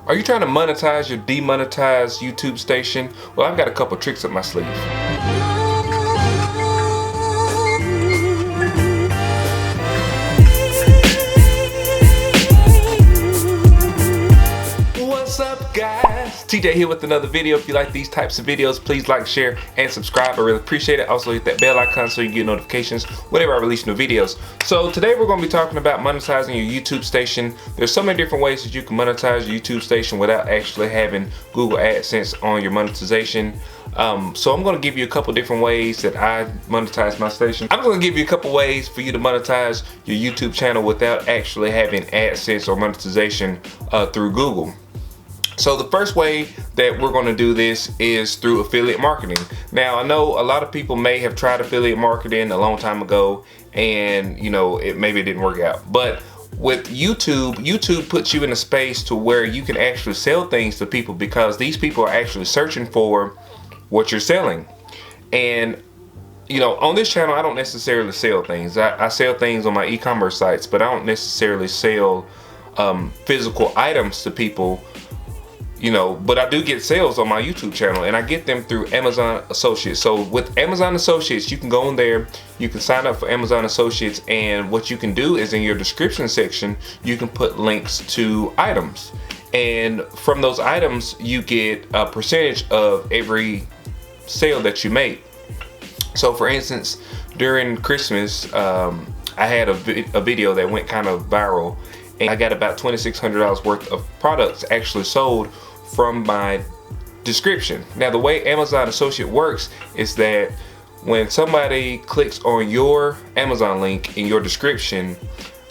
Are you trying to monetize your demonetized YouTube station? Well, I've got a couple tricks up my sleeve. What's up, guys? TJ here with another video. If you like these types of videos, please like, share, and subscribe. I really appreciate it. Also hit that bell icon so you can get notifications whenever I release new videos. So today we're going to be talking about monetizing your YouTube station. There's so many different ways that you can monetize your YouTube station without actually having Google AdSense on your monetization. So I'm going to give you a couple different ways that I monetize my station. I'm going to give you a couple ways for you to monetize your YouTube channel without actually having AdSense or monetization through Google. So the first way that we're going to do this is through affiliate marketing. Now, I know a lot of people may have tried affiliate marketing a long time ago and maybe it didn't work out. But with YouTube puts you in a space to where you can actually sell things to people because these people are actually searching for what you're selling. And on this channel, I don't necessarily sell things. I sell things on my e-commerce sites, but I don't necessarily sell physical items to people. But I do get sales on my YouTube channel, and I get them through Amazon Associates. So with Amazon Associates, you can go in there, you can sign up for Amazon Associates, and what you can do is in your description section, you can put links to items. And from those items, you get a percentage of every sale that you make. So for instance, during Christmas, I had a video that went kind of viral, and I got about $2,600 worth of products actually sold from my description. Now, the way Amazon Associate works is that when somebody clicks on your Amazon link in your description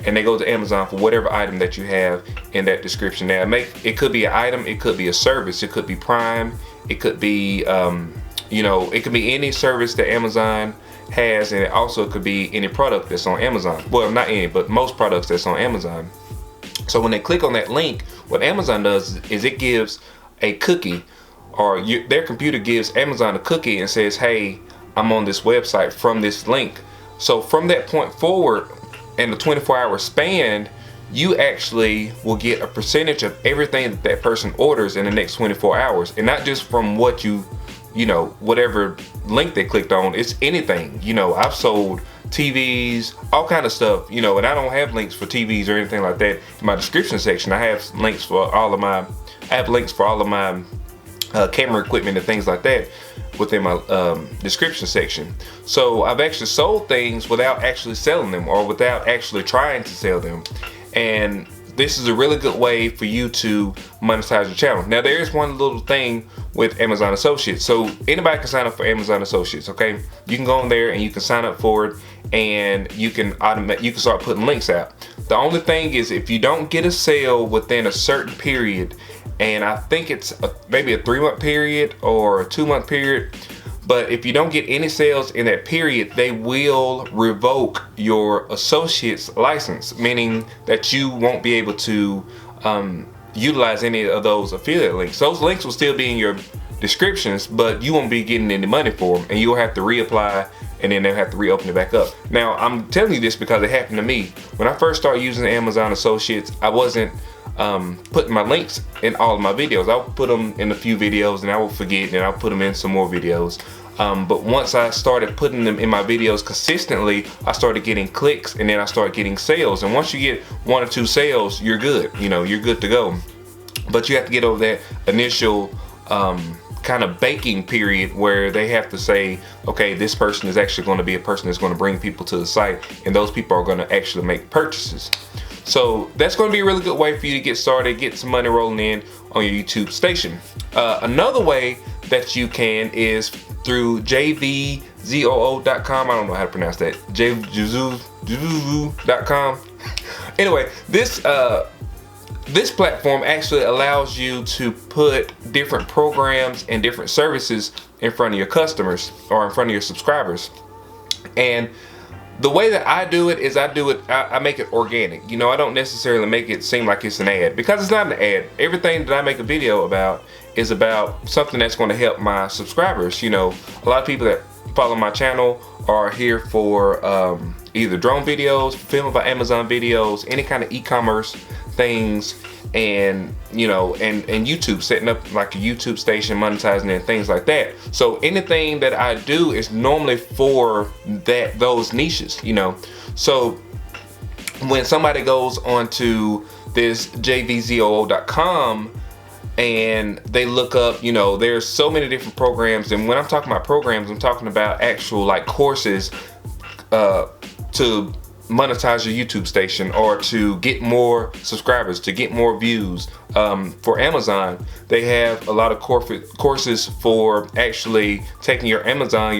and they go to Amazon for whatever item that you have in that description. Now, it could be an item, it could be a service, it could be Prime, it could be it could be any service that Amazon has, and it also could be any product that's on Amazon. Well, not any, but most products that's on Amazon. So when they click on that link, what Amazon does is it gives a cookie, or their computer gives Amazon a cookie and says, hey, I'm on this website from this link. So from that point forward, in the 24-hour span, you actually will get a percentage of everything that person orders in the next 24 hours. And not just from what whatever link they clicked on, it's anything. I've sold TVs, all kind of stuff, and I don't have links for TVs or anything like that in my description section. I have links for all of my camera equipment and things like that within my description section. So I've actually sold things without actually selling them or without actually trying to sell them. And this is a really good way for you to monetize your channel. Now, there is one little thing with Amazon Associates. So anybody can sign up for Amazon Associates, okay? You can go in there and you can sign up for it, and you can start putting links out. The only thing is, if you don't get a sale within a certain period, and I think it's maybe a 3-month period or a 2-month period, but if you don't get any sales in that period, they will revoke your associate's license, meaning that you won't be able to utilize any of those affiliate links. Those links will still be in your descriptions, but you won't be getting any money for them, and you'll have to reapply, and then they'll have to reopen it back up. Now, I'm telling you this because it happened to me. When I first started using Amazon Associates, I wasn't putting my links in all of my videos. I would put them in a few videos, and I would forget, and I'll put them in some more videos. But once I started putting them in my videos consistently, I started getting clicks, and then I started getting sales. And once you get 1 or 2 sales, you're good. You're good to go. But you have to get over that initial kind of baking period where they have to say, okay, this person is actually going to be a person that's going to bring people to the site, and those people are going to actually make purchases. So that's going to be a really good way for you to get started, get some money rolling in on your YouTube station. Another way that you can is through jvzoo.com. I don't know how to pronounce that. jvzoo.com. Anyway, this platform actually allows you to put different programs and different services in front of your customers or in front of your subscribers. And the way that I do it is I make it organic. I don't necessarily make it seem like it's an ad, because it's not an ad. Everything that I make a video about is about something that's going to help my subscribers. A lot of people that follow my channel are here for either drone videos, film by Amazon videos, any kind of e-commerce things. and and YouTube, setting up like a YouTube station, monetizing and things like that. So anything that I do is normally for those niches, So when somebody goes onto this jvzoo.com and they look up, there's so many different programs, and when I'm talking about programs, I'm talking about actual like courses to monetize your YouTube station, or to get more subscribers, to get more views. For Amazon, they have a lot of courses for actually taking your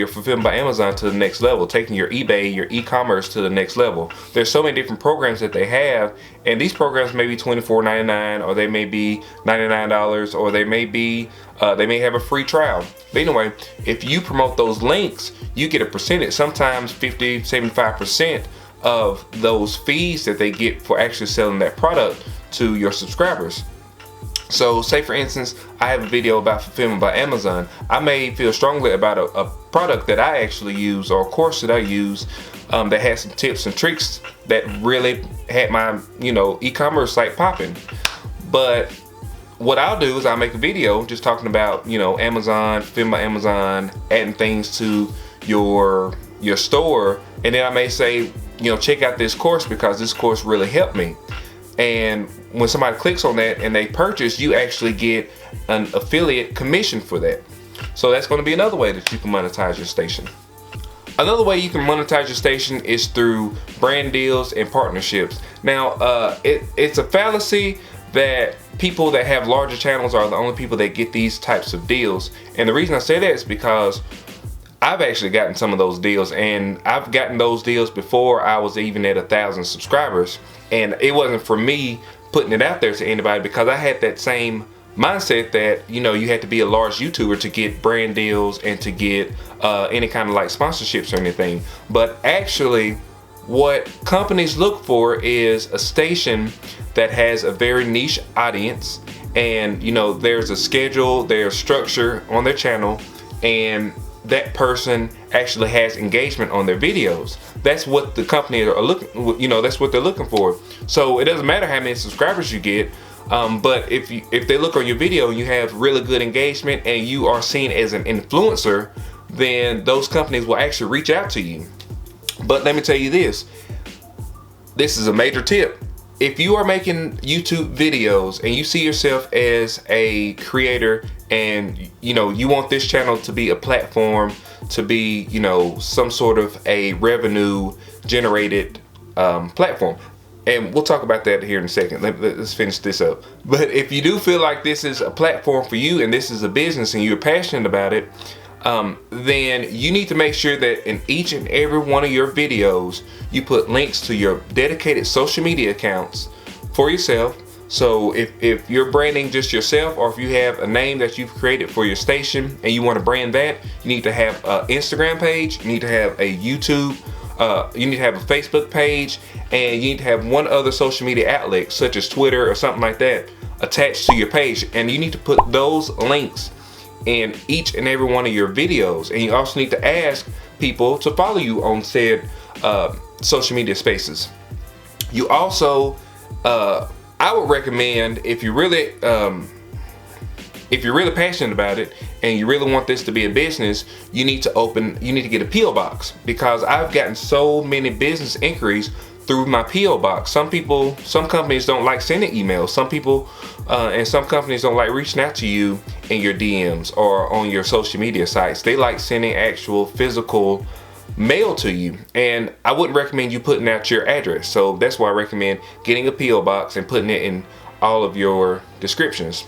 Fulfillment by Amazon to the next level, taking your eBay, your e-commerce to the next level. There's so many different programs that they have, and these programs may be $24.99, or they may be $99, or they may have a free trial. But anyway, if you promote those links, you get a percentage, sometimes 50, 75% of those fees that they get for actually selling that product to your subscribers. So say for instance, I have a video about Fulfillment by Amazon. I may feel strongly about a product that I actually use, or a course that I use, that has some tips and tricks that really had my e-commerce site popping. But what I'll do is I'll make a video just talking about Amazon, Fulfillment by Amazon, adding things to your store, and then I may say, check out this course because this course really helped me. And when somebody clicks on that and they purchase, you actually get an affiliate commission for that. So that's going to be another way that you can monetize your station. Another way you can monetize your station is through brand deals and partnerships. Now, it's a fallacy that people that have larger channels are the only people that get these types of deals. And the reason I say that is because I've actually gotten some of those deals, and I've gotten those deals before I was even at 1,000 subscribers. And it wasn't for me putting it out there to anybody, because I had that same mindset that you had to be a large YouTuber to get brand deals and to get any kind of like sponsorships or anything. But actually, what companies look for is a station that has a very niche audience, and there's a schedule, there's structure on their channel, and that person actually has engagement on their videos. That's what the company are looking, that's what they're looking for. So it doesn't matter how many subscribers you get, but if they look on your video and you have really good engagement and you are seen as an influencer, then those companies will actually reach out to you. But let me tell you this is a major tip. If you are making YouTube videos and you see yourself as a creator, and you want this channel to be a platform, to be some sort of a revenue generated platform, and we'll talk about that here in a second. Let's finish this up. But if you do feel like this is a platform for you and this is a business and you're passionate about it, then you need to make sure that in each and every one of your videos you put links to your dedicated social media accounts for yourself. So if you're branding just yourself, or if you have a name that you've created for your station and you want to brand that, you need to have an Instagram page, you need to have a YouTube, you need to have a Facebook page, and you need to have one other social media outlet such as Twitter or something like that attached to your page. And you need to put those links in each and every one of your videos. And you also need to ask people to follow you on said social media spaces. You also I would recommend, if you're really passionate about it and you really want this to be a business, you need to get a P.O. box, because I've gotten so many business inquiries through my P.O. box. Some companies don't like sending emails. Some people and some companies don't like reaching out to you in your DMs or on your social media sites. They like sending actual physical mail to you, and I wouldn't recommend you putting out your address. So that's why I recommend getting a P.O. box and putting it in all of your descriptions.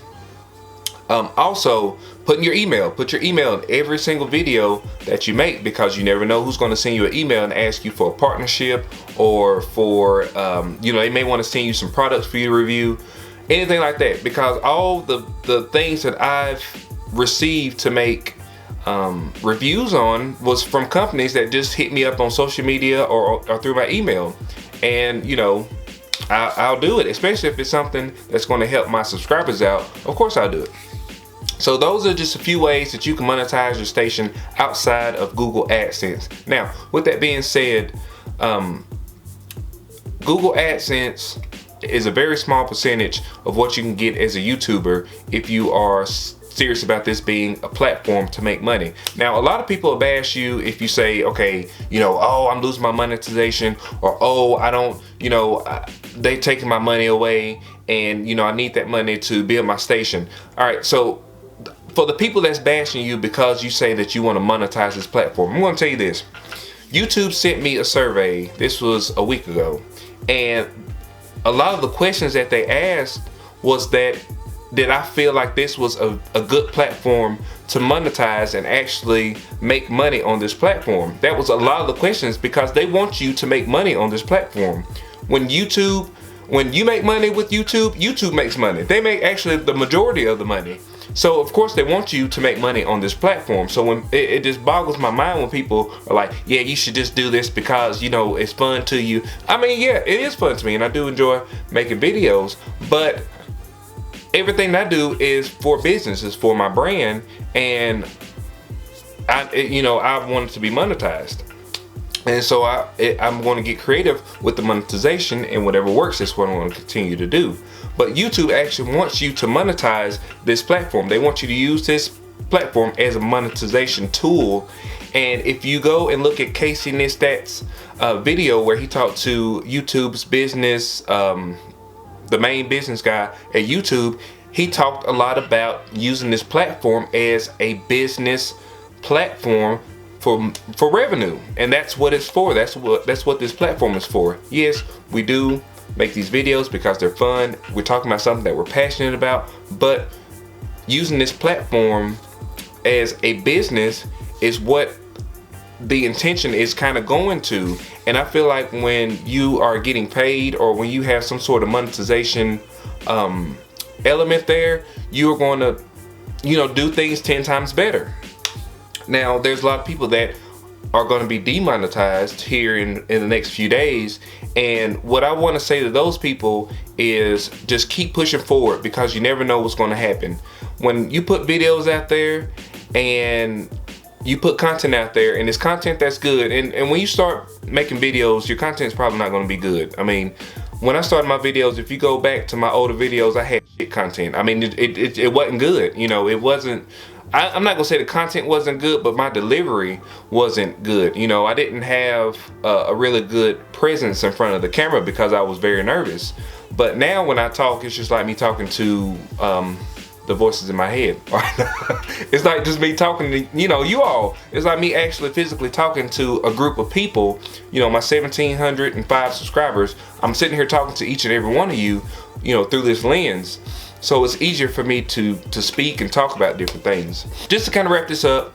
Also, put your email in every single video that you make, because you never know who's going to send you an email and ask you for a partnership, or for they may want to send you some products for you to review, anything like that. Because all the things that I've received to make reviews on was from companies that just hit me up on social media or through my email, and I'll do it, especially if it's something that's going to help my subscribers out. Of course I'll do it. So those are just a few ways that you can monetize your station outside of Google AdSense. Now, with that being said, Google AdSense is a very small percentage of what you can get as a YouTuber if you are serious about this being a platform to make money. Now, a lot of people will bash you if you say, okay, you know, oh, I'm losing my monetization, or oh, I don't, you know, they taking my money away, and you know, I need that money to build my station. All right, so for the people that's bashing you because you say that you want to monetize this platform, I'm going to tell you this. YouTube sent me a survey. This was a week ago, and a lot of the questions that they asked was that did I feel like this was a good platform to monetize and actually make money on this platform. That was a lot of the questions, because they want you to make money on this platform. When you make money with YouTube, YouTube makes money. They make actually the majority of the money. So of course they want you to make money on this platform. So when it just boggles my mind when people are like, yeah, you should just do this because, you know, it's fun to you. I mean, yeah, it is fun to me, and I do enjoy making videos, but everything I do is for business, is for my brand, and I want it to be monetized. And so I'm going to get creative with the monetization, and whatever works is what I'm going to continue to do. But YouTube actually wants you to monetize this platform. They want you to use this platform as a monetization tool. And if you go and look at Casey Neistat's video where he talked to YouTube's business, the main business guy at YouTube, he talked a lot about using this platform as a business platform for revenue, and that's what it's for. That's what this platform is for. Yes, we do make these videos because they're fun. We're talking about something that we're passionate about, but using this platform as a business is what the intention is kind of going to. And I feel like when you are getting paid, or when you have some sort of monetization element there, you are going to, you know, do things 10 times better. Now, there's a lot of people that are going to be demonetized here in the next few days, and what I want to say to those people is just keep pushing forward, because you never know what's going to happen. When you put videos out there and you put content out there, and it's content that's good, and when you start making videos, your content's probably not going to be good. I mean, when I started my videos, if you go back to my older videos, I had shit content. I mean, it wasn't good. You know, it wasn't. I'm not gonna say the content wasn't good, but my delivery wasn't good. You know, I didn't have a really good presence in front of the camera because I was very nervous. But now when I talk, it's just like me talking to the voices in my head. It's like just me talking to, you know, you all. It's like me actually physically talking to a group of people. You know, my 1,705 subscribers. I'm sitting here talking to each and every one of you, you know, through this lens. So it's easier for me to speak and talk about different things. Just to kind of wrap this up,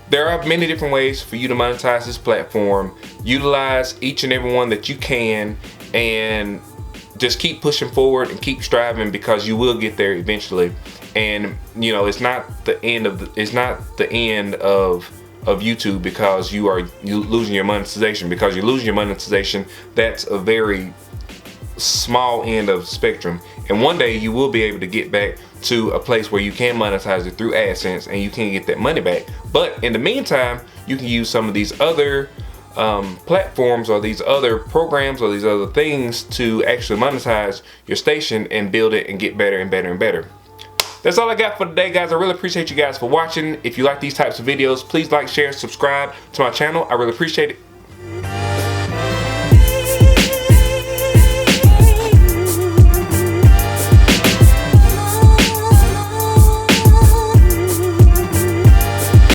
there are many different ways for you to monetize this platform. Utilize each and every one that you can, and just keep pushing forward and keep striving, because you will get there eventually. And you know, it's not the end of YouTube because you losing your monetization. Because you're losing your monetization, that's a very small end of the spectrum, and one day you will be able to get back to a place where you can monetize it through AdSense and you can get that money back. But in the meantime, you can use some of these other platforms, or these other programs, or these other things to actually monetize your station and build it and get better and better and better. That's all I got for today, guys. I really appreciate you guys for watching. If you like these types of videos, please like, share, subscribe to my channel. I really appreciate it.